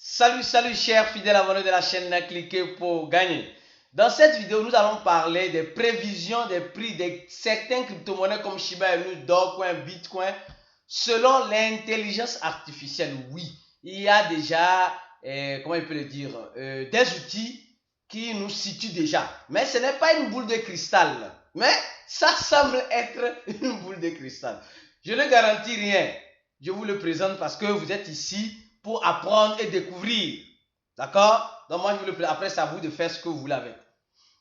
Salut chers fidèles abonnés de la chaîne, cliquez pour gagner. Dans cette vidéo, nous allons parler des prévisions des prix de certaines crypto-monnaies comme Shiba Inu, Dogecoin, Bitcoin, selon l'intelligence artificielle. Oui, il y a déjà, comment il peut le dire, des outils qui nous situent déjà. Mais ce n'est pas une boule de cristal. Mais ça semble être une boule de cristal. Je ne garantis rien. Je vous le présente parce que vous êtes ici pour apprendre et découvrir. D'accord? Donc moi, je vous le présente. Après, c'est à vous de faire ce que vous voulez avec.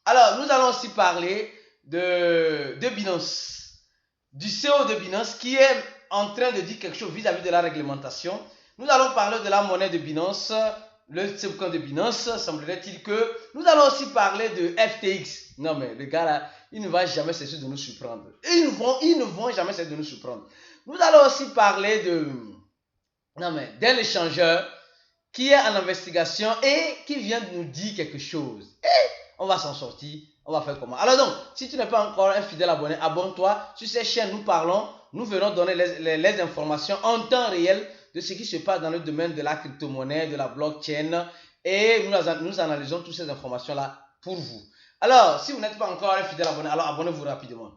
Alors, nous allons aussi parler de Binance. Du CEO de Binance qui est en train de dire quelque chose vis-à-vis de la réglementation. Nous allons parler de la monnaie de Binance, le stablecoin de Binance, semblerait-il que... Nous allons aussi parler de FTX. Non mais le gars là, il ne va jamais cesser de nous surprendre. Ils ne vont jamais cesser de nous surprendre. Nous allons aussi parler d'un échangeur qui est en investigation et qui vient de nous dire quelque chose. Et on va s'en sortir. On va faire comment? Alors donc, si tu n'es pas encore un fidèle abonné, abonne-toi. Sur cette chaîne, nous venons donner les informations en temps réel de ce qui se passe dans le domaine de la crypto-monnaie, de la blockchain. Et nous analysons toutes ces informations-là pour vous. Alors, si vous n'êtes pas encore un fidèle abonné, alors abonnez-vous rapidement.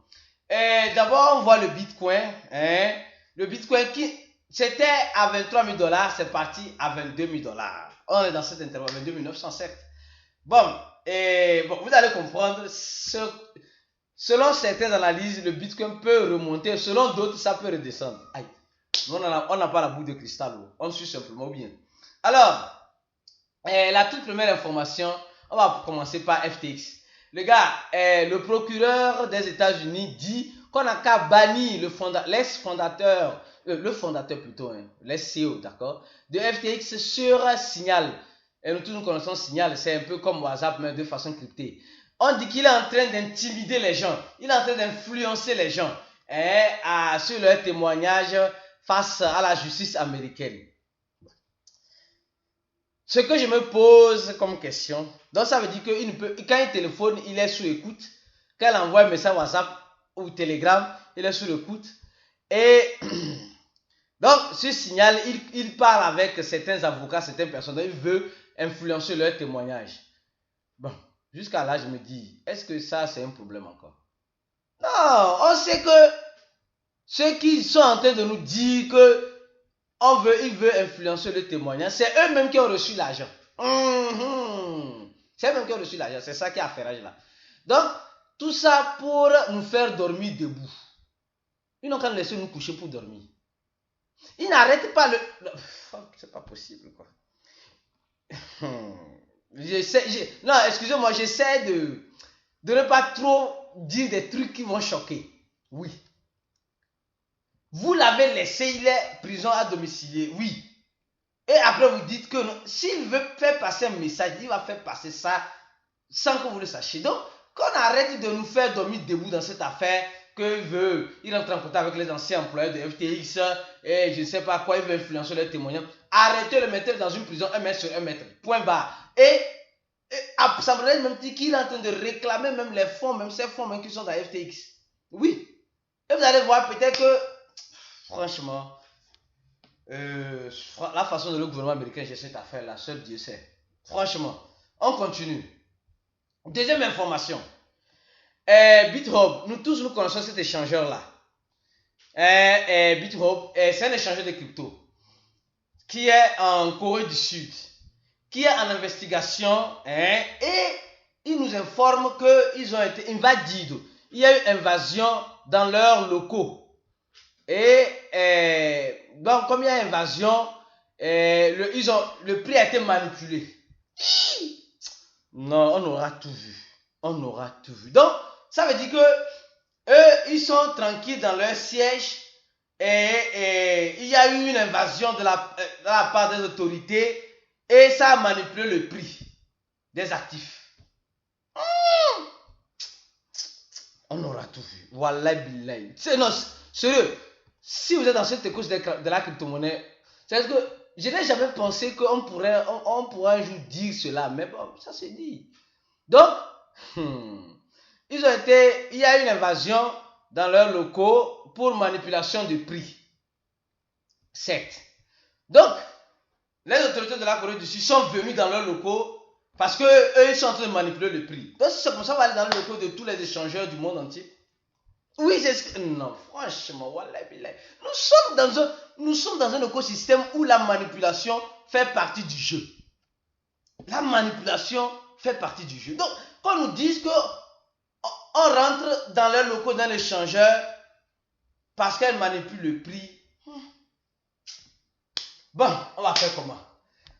D'abord, on voit le Bitcoin. Le Bitcoin qui... C'était à 23 000 $, c'est parti à 22 000 $. On est dans cet intervalle, 22 907. Bon, vous allez comprendre, selon certaines analyses, le Bitcoin peut remonter, selon d'autres, ça peut redescendre. Aïe, on n'a pas la boule de cristal, on suit simplement bien. Alors, la toute première information, on va commencer par FTX. Le gars, le procureur des États-Unis dit qu'on n'a qu'à bannir l'ex-fondateur, le fondateur plutôt, les CEO, d'accord, de FTX sur Signal. Et nous tous nous connaissons Signal, c'est un peu comme WhatsApp, mais de façon cryptée. On dit qu'il est en train d'intimider les gens, il est en train d'influencer les gens sur leur témoignage face à la justice américaine. Ce que je me pose comme question, donc ça veut dire que quand il téléphone, il est sous écoute. Quand il envoie un message WhatsApp ou Telegram, il est sous écoute. Et donc, ce signal, il parle avec certains avocats, certaines personnes, il veut influencer leur témoignage. Bon, jusqu'à là, je me dis, est-ce que ça, c'est un problème encore? Non, on sait que ceux qui sont en train de nous dire que ils veulent influencer le témoignage, c'est eux-mêmes qui ont reçu l'argent. C'est eux-mêmes qui ont reçu l'argent, c'est ça qui est affairage là. Donc, tout ça pour nous faire dormir debout. Ils n'ont qu'à nous laisser nous coucher pour dormir. Ils n'arrêtent pas c'est pas possible, quoi. Non, excusez-moi, j'essaie de ne pas trop dire des trucs qui vont choquer. Oui. Vous l'avez laissé, il est prison à domicilier, oui. Et après vous dites que s'il veut faire passer un message, il va faire passer ça sans que vous le sachiez. Donc, qu'on arrête de nous faire dormir debout dans cette affaire, il rentre en contact avec les anciens employés de FTX, et je ne sais pas quoi, il veut influencer les témoignages. Arrêtez de le mettre dans une prison 1 mètre sur 1 mètre, point barre. Et ça voudrait même dire qu'il est en train de réclamer même les fonds, même ces fonds même qui sont dans FTX. Oui. Et vous allez voir peut-être que, franchement, la façon dont le gouvernement américain gère cette affaire-là, seul Dieu sait. Franchement, on continue. Deuxième information. BitHub, nous tous nous connaissons cet échangeur-là. BitHub, c'est un échangeur de crypto qui est en Corée du Sud, qui est en investigation et il nous informe qu'ils ont été invadés. Il y a eu invasion dans leurs locaux. Et donc, comme il y a invasion, le prix a été manipulé. Non, on aura tout vu. On aura tout vu. Donc, ça veut dire que eux, ils sont tranquilles dans leur siège et il y a eu une invasion de la part des autorités et ça a manipulé le prix des actifs. On aura tout vu. Wallah billahi. Non, sérieux. Si vous êtes dans cette course de la crypto-monnaie, c'est que je n'ai jamais pensé qu'on pourrait un jour dire cela, mais bon, ça se dit. Donc, il y a eu une invasion dans leurs locaux pour manipulation de prix. 7. Donc, Les autorités de la Corée du Sud sont venues dans leurs locaux parce qu'eux, ils sont en train de manipuler le prix. Donc, si c'est comme ça, on va aller dans les locaux de tous les échangeurs du monde entier. Oui, c'est ce que... Non, franchement, wallah, nous sommes dans un écosystème où la manipulation fait partie du jeu. La manipulation fait partie du jeu. Donc, quand nous disent qu'on rentre dans leurs locaux, dans l'échangeur, parce qu'elles manipulent le prix, bon, on va faire comment?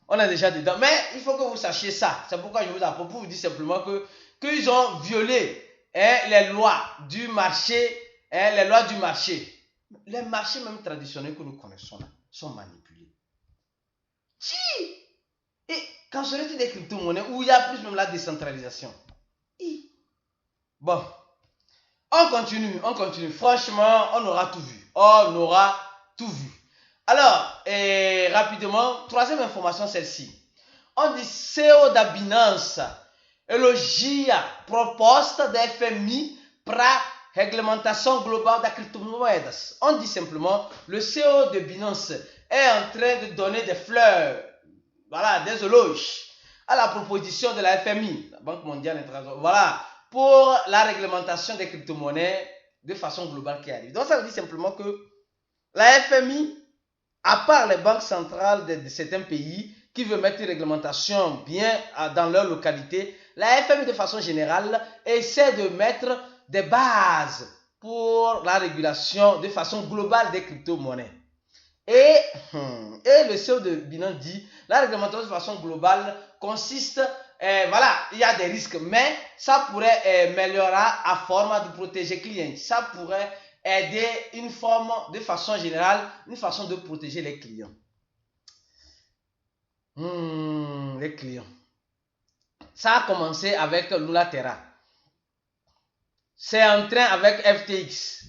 On est déjà dedans. Mais il faut que vous sachiez ça. C'est pourquoi je vous apprends pour vous dire simplement qu'ils ont violé les lois du marché. Les lois du marché. Les marchés même traditionnels que nous connaissons là sont manipulés. Si! Et quand serait-il des crypto-monnaies où il y a plus même la décentralisation? Bon. On continue. Franchement, on aura tout vu. Alors, rapidement, troisième information, celle-ci. On dit CEO da Binance elogia proposta da FMI para réglementation globale da criptomoedas. On dit simplement, le CEO de Binance est en train de donner des fleurs, voilà, des éloges à la proposition de la FMI, la Banque mondiale internationale, voilà, pour la réglementation des crypto-monnaies de façon globale qui arrive. Donc ça veut dire simplement que la FMI, à part les banques centrales de certains pays qui veulent mettre une réglementation bien dans leur localité, la FMI de façon générale essaie de mettre des bases pour la régulation de façon globale des crypto-monnaies. Et le CEO de Binance dit, la réglementation de façon globale consiste, voilà, il y a des risques, mais ça pourrait améliorer à forme de protéger les clients. Ça pourrait aider une forme, de façon générale, une façon de protéger les clients. Les clients. Ça a commencé avec Luna Terra. C'est en train avec FTX.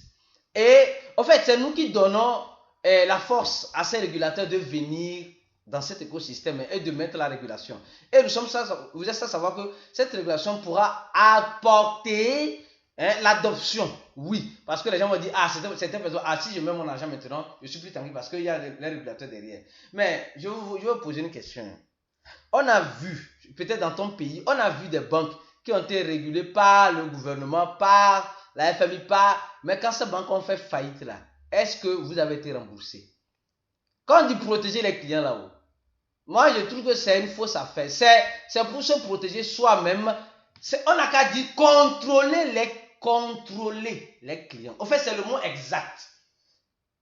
Et en fait, c'est nous qui donnons la force à ces régulateurs de venir dans cet écosystème et de mettre la régulation. Et vous êtes à savoir que cette régulation pourra apporter l'adoption. Oui, parce que les gens vont dire, certaines personnes, si je mets mon argent maintenant, je suis plus tranquille parce qu'il y a les régulateurs derrière. Mais je vais vous poser une question. On a vu, peut-être dans ton pays, on a vu des banques qui ont été régulées par le gouvernement, par la FMI, mais quand ces banques ont fait faillite là, est-ce que vous avez été remboursé? Quand on dit protéger les clients là-haut, moi je trouve que c'est une fausse affaire. C'est pour se protéger soi-même. On n'a qu'à dire contrôler les clients. En fait, c'est le mot exact.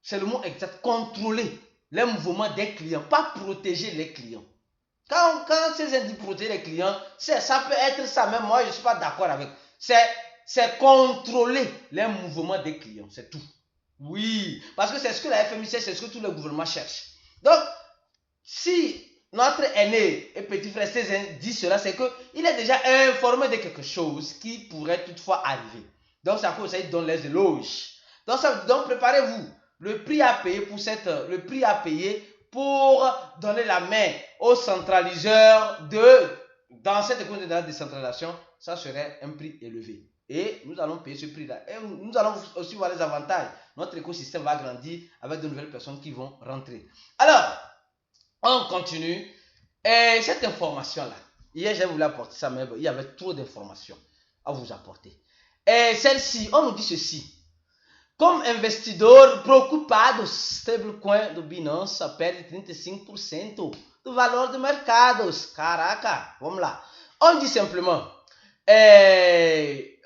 C'est le mot exact. Contrôler les mouvements des clients, pas protéger les clients. Quand c'est dit protéger les clients, ça peut être ça, même moi je ne suis pas d'accord avec. C'est contrôler les mouvements des clients, c'est tout. Oui, parce que c'est ce que la FMI sait, c'est ce que tous les gouvernements cherchent. Donc, si notre aîné et petit frère Césaire dit cela, c'est qu'il est déjà informé de quelque chose qui pourrait toutefois arriver. Donc, c'est à cause de ça qu'il donne les éloges. Donc préparez-vous. Le prix à payer pour donner la main aux centraliseurs dans cette économie de la décentralisation, ça serait un prix élevé. Et nous allons payer ce prix-là. Et nous allons aussi voir les avantages. Notre écosystème va grandir avec de nouvelles personnes qui vont rentrer. Alors, on continue. Et cette information-là, hier j'ai voulu apporter ça, mais il y avait trop d'informations à vous apporter. Et celle-ci, on nous dit ceci. Como investidor preocupado, stablecoin do Binance perde 35% do valor do mercado. Caraca, vamos lá. On dit simplement, les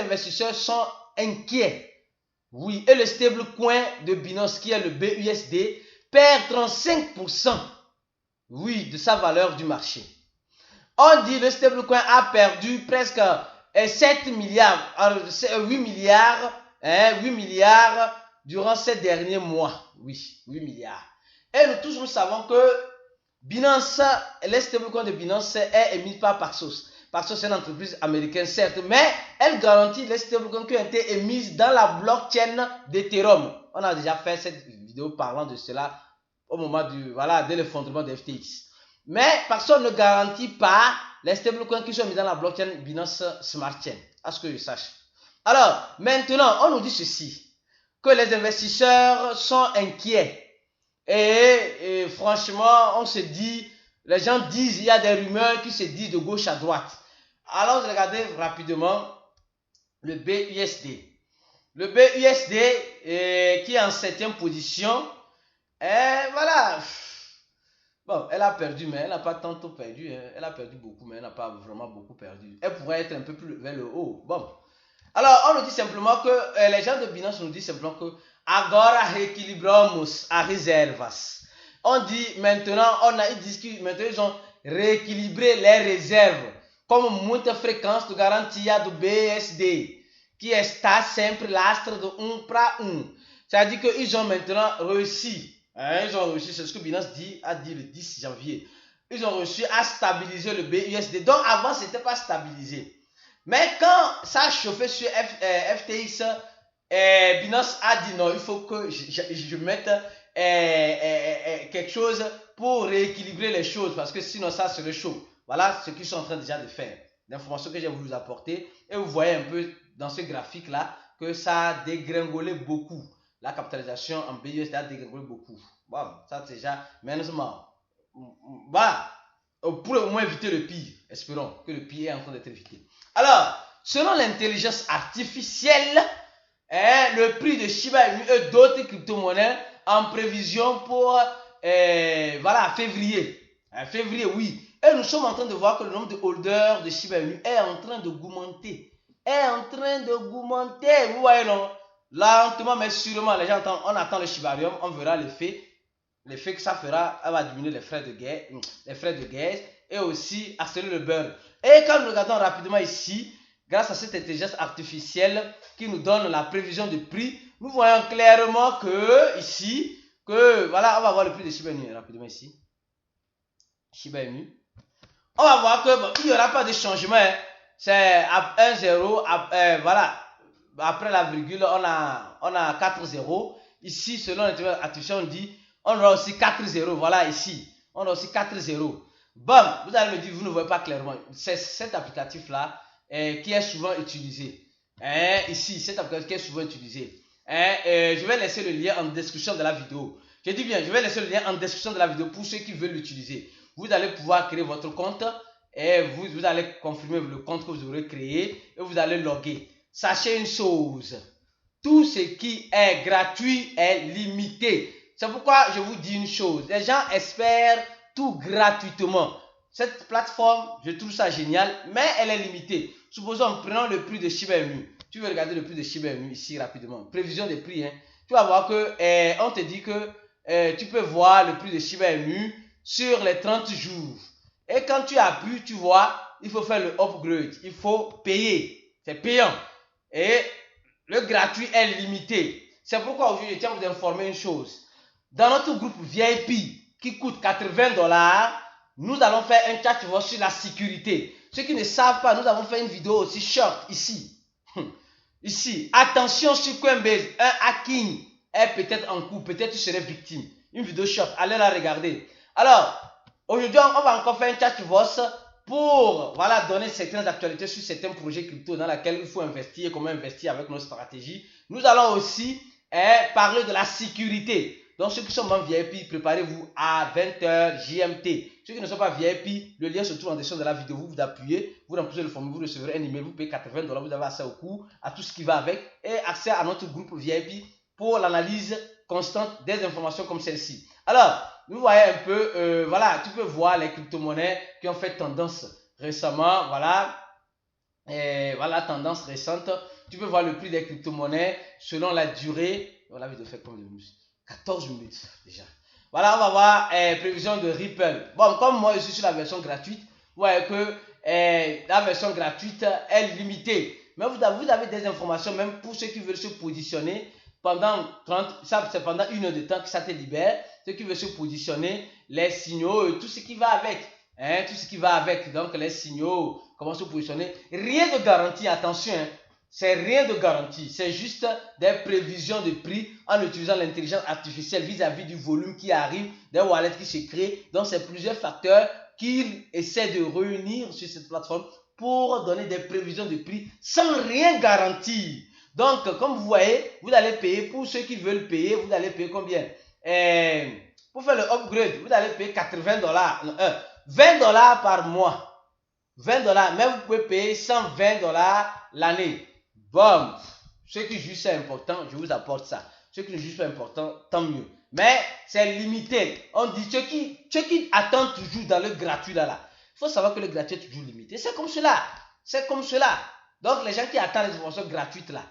investisseurs sont inquiets. Oui, et le stablecoin de Binance, qui est le BUSD, perd 35%, oui, de sa valeur du marché. On dit le stablecoin a perdu presque 7 milliards, 8 milliards durant ces derniers mois. Oui, 8 milliards. Et nous tous nous savons que Binance, les stablecoins de Binance est émis par Paxos. Paxos c'est une entreprise américaine certes, mais elle garantit les stablecoins qui ont été émises dans la blockchain d'Ethereum. On a déjà fait cette vidéo parlant de cela au moment de l'effondrement de FTX. Mais Paxos ne garantit pas les stablecoins qui sont mis dans la blockchain Binance Smart Chain, à ce que je sache. Alors, maintenant, on nous dit ceci, que les investisseurs sont inquiets Et franchement, on se dit, les gens disent, il y a des rumeurs qui se disent de gauche à droite. Alors, regardez rapidement le BUSD. Le BUSD qui est en 7e position. Et voilà. Bon, elle a perdu, mais elle n'a pas tant perdu. Hein. Elle a perdu beaucoup, mais elle n'a pas vraiment beaucoup perdu. Elle pourrait être un peu plus vers le haut. Bon. Alors, on nous dit simplement que les gens de Binance nous disent simplement que agora reequilibramos as reservas. On dit maintenant, ils disent que maintenant ils ont rééquilibré les réserves. Comme muita fréquence de garantie do BSD, qui está sempre lastre de 1 para 1. C'est-à-dire qu'ils ont maintenant réussi. Ils ont réussi, c'est ce que Binance a dit le 10 janvier. Ils ont réussi à stabiliser le BUSD. Donc avant, ce n'était pas stabilisé. Mais quand ça a chauffé sur FTX, Binance a dit non, il faut que je mette quelque chose pour rééquilibrer les choses parce que sinon ça serait chaud. Voilà ce qu'ils sont en train déjà de faire. L'information que j'ai voulu vous apporter. Et vous voyez un peu dans ce graphique là que ça a dégringolé beaucoup. La capitalisation en BUSD a dégringolé beaucoup. Bon, ça c'est déjà, malheureusement, voilà. Pour au moins éviter le pire. Espérons que le pire est en train d'être évité. Alors, selon l'intelligence artificielle, le prix de Shiba Inu et d'autres crypto-monnaies en prévision pour voilà, février. Février, oui. Et nous sommes en train de voir que le nombre de holders de Shiba Inu est en train d'augmenter. Vous voyez, non? Lentement, mais sûrement, les gens attendent, on attend le Shibarium, on verra l'effet que ça fera, elle va diminuer les frais de gaz et aussi accélérer le burn. Et quand nous regardons rapidement ici, grâce à cette intelligence artificielle qui nous donne la prévision de prix, nous voyons clairement que ici, voilà, on va voir le prix de Shiba Inu rapidement ici. Shiba Inu. On va voir que bon, il n'y aura pas de changement. Hein. C'est à 1,0, voilà. Après la virgule, on a 4 0. Ici, selon l'intelligence artificielle, on dit on aura aussi 4 0. Voilà, ici. On aura aussi 4 0. Bon, vous allez me dire, vous ne voyez pas clairement. C'est cet applicatif-là qui est souvent utilisé. Ici, cet applicatif qui est souvent utilisé. Je vais laisser le lien en description de la vidéo. Je dis bien, je vais laisser le lien en description de la vidéo pour ceux qui veulent l'utiliser. Vous allez pouvoir créer votre compte et vous allez confirmer le compte que vous aurez créé et vous allez loguer. Sachez une chose, tout ce qui est gratuit est limité. C'est pourquoi je vous dis une chose, les gens espèrent tout gratuitement. Cette plateforme, je trouve ça génial, mais elle est limitée. Supposons, prenons le prix de Shiba Inu. Tu veux regarder le prix de Shiba Inu ici rapidement. Prévision des prix. Hein. Tu vas voir que on te dit que tu peux voir le prix de Shiba Inu sur les 30 jours. Et quand tu appuies, tu vois, il faut faire le upgrade. Il faut payer. C'est payant. Et le gratuit est limité. C'est pourquoi aujourd'hui, je tiens à vous informer une chose. Dans notre groupe VIP qui coûte 80 $, nous allons faire un chat sur la sécurité. Ceux qui ne savent pas, nous avons fait une vidéo aussi short ici. Ici, attention sur Coinbase, un hacking est peut-être en cours, peut-être tu serais victime. Une vidéo short, allez la regarder. Alors, aujourd'hui, on va encore faire un chat pour voilà, donner certaines actualités sur certains projets crypto dans lesquels il faut investir, comment investir avec nos stratégies. Nous allons aussi parler de la sécurité. Donc, ceux qui sont membres VIP, préparez-vous à 20 h GMT. Ceux qui ne sont pas VIP, le lien se trouve en description de la vidéo. Vous appuyez, vous remplissez le formulaire, vous recevrez un email, vous payez 80 $, vous avez accès au cours, à tout ce qui va avec et accès à notre groupe VIP pour l'analyse constante des informations comme celle-ci. Alors, vous voyez un peu, voilà, tu peux voir les crypto-monnaies qui ont fait tendance récemment, voilà, voilà, tendance récente. Tu peux voir le prix des crypto-monnaies selon la durée. La vidéo fait combien de minutes? 14 minutes déjà. Voilà, on va voir prévision de Ripple. Bon, comme moi je suis sur la version gratuite, vous voyez que la version gratuite est limitée. Mais vous avez des informations, même pour ceux qui veulent se positionner pendant 30, ça c'est pendant 1 heure de temps que ça te libère. Ceux qui veulent se positionner, les signaux, tout ce qui va avec. Hein, tout ce qui va avec, donc les signaux, comment se positionner. Rien de garanti, attention. Hein. C'est rien de garanti, c'est juste des prévisions de prix en utilisant l'intelligence artificielle vis-à-vis du volume qui arrive, des wallets qui se créent. Donc, c'est plusieurs facteurs qu'ils essaient de réunir sur cette plateforme pour donner des prévisions de prix sans rien garantir. Donc, comme vous voyez, vous allez payer, pour ceux qui veulent payer, vous allez payer combien Pour faire le upgrade, vous allez payer 80 dollars, 20 dollars par mois. 20 dollars, mais vous pouvez payer 120 dollars l'année. Bon, ceux qui jugent c'est important, je vous apporte ça. Ceux qui ne jugent pas important, tant mieux. Mais c'est limité. On dit ceux qui attendent toujours dans le gratuit là. Il faut savoir que le gratuit est toujours limité. C'est comme cela. C'est comme cela. Donc les gens qui attendent les informations gratuites là,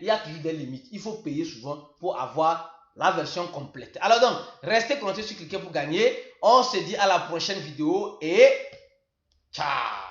il y a toujours des limites. Il faut payer souvent pour avoir la version complète. Alors donc, restez connectés sur Cliquez pour gagner. On se dit à la prochaine vidéo et ciao.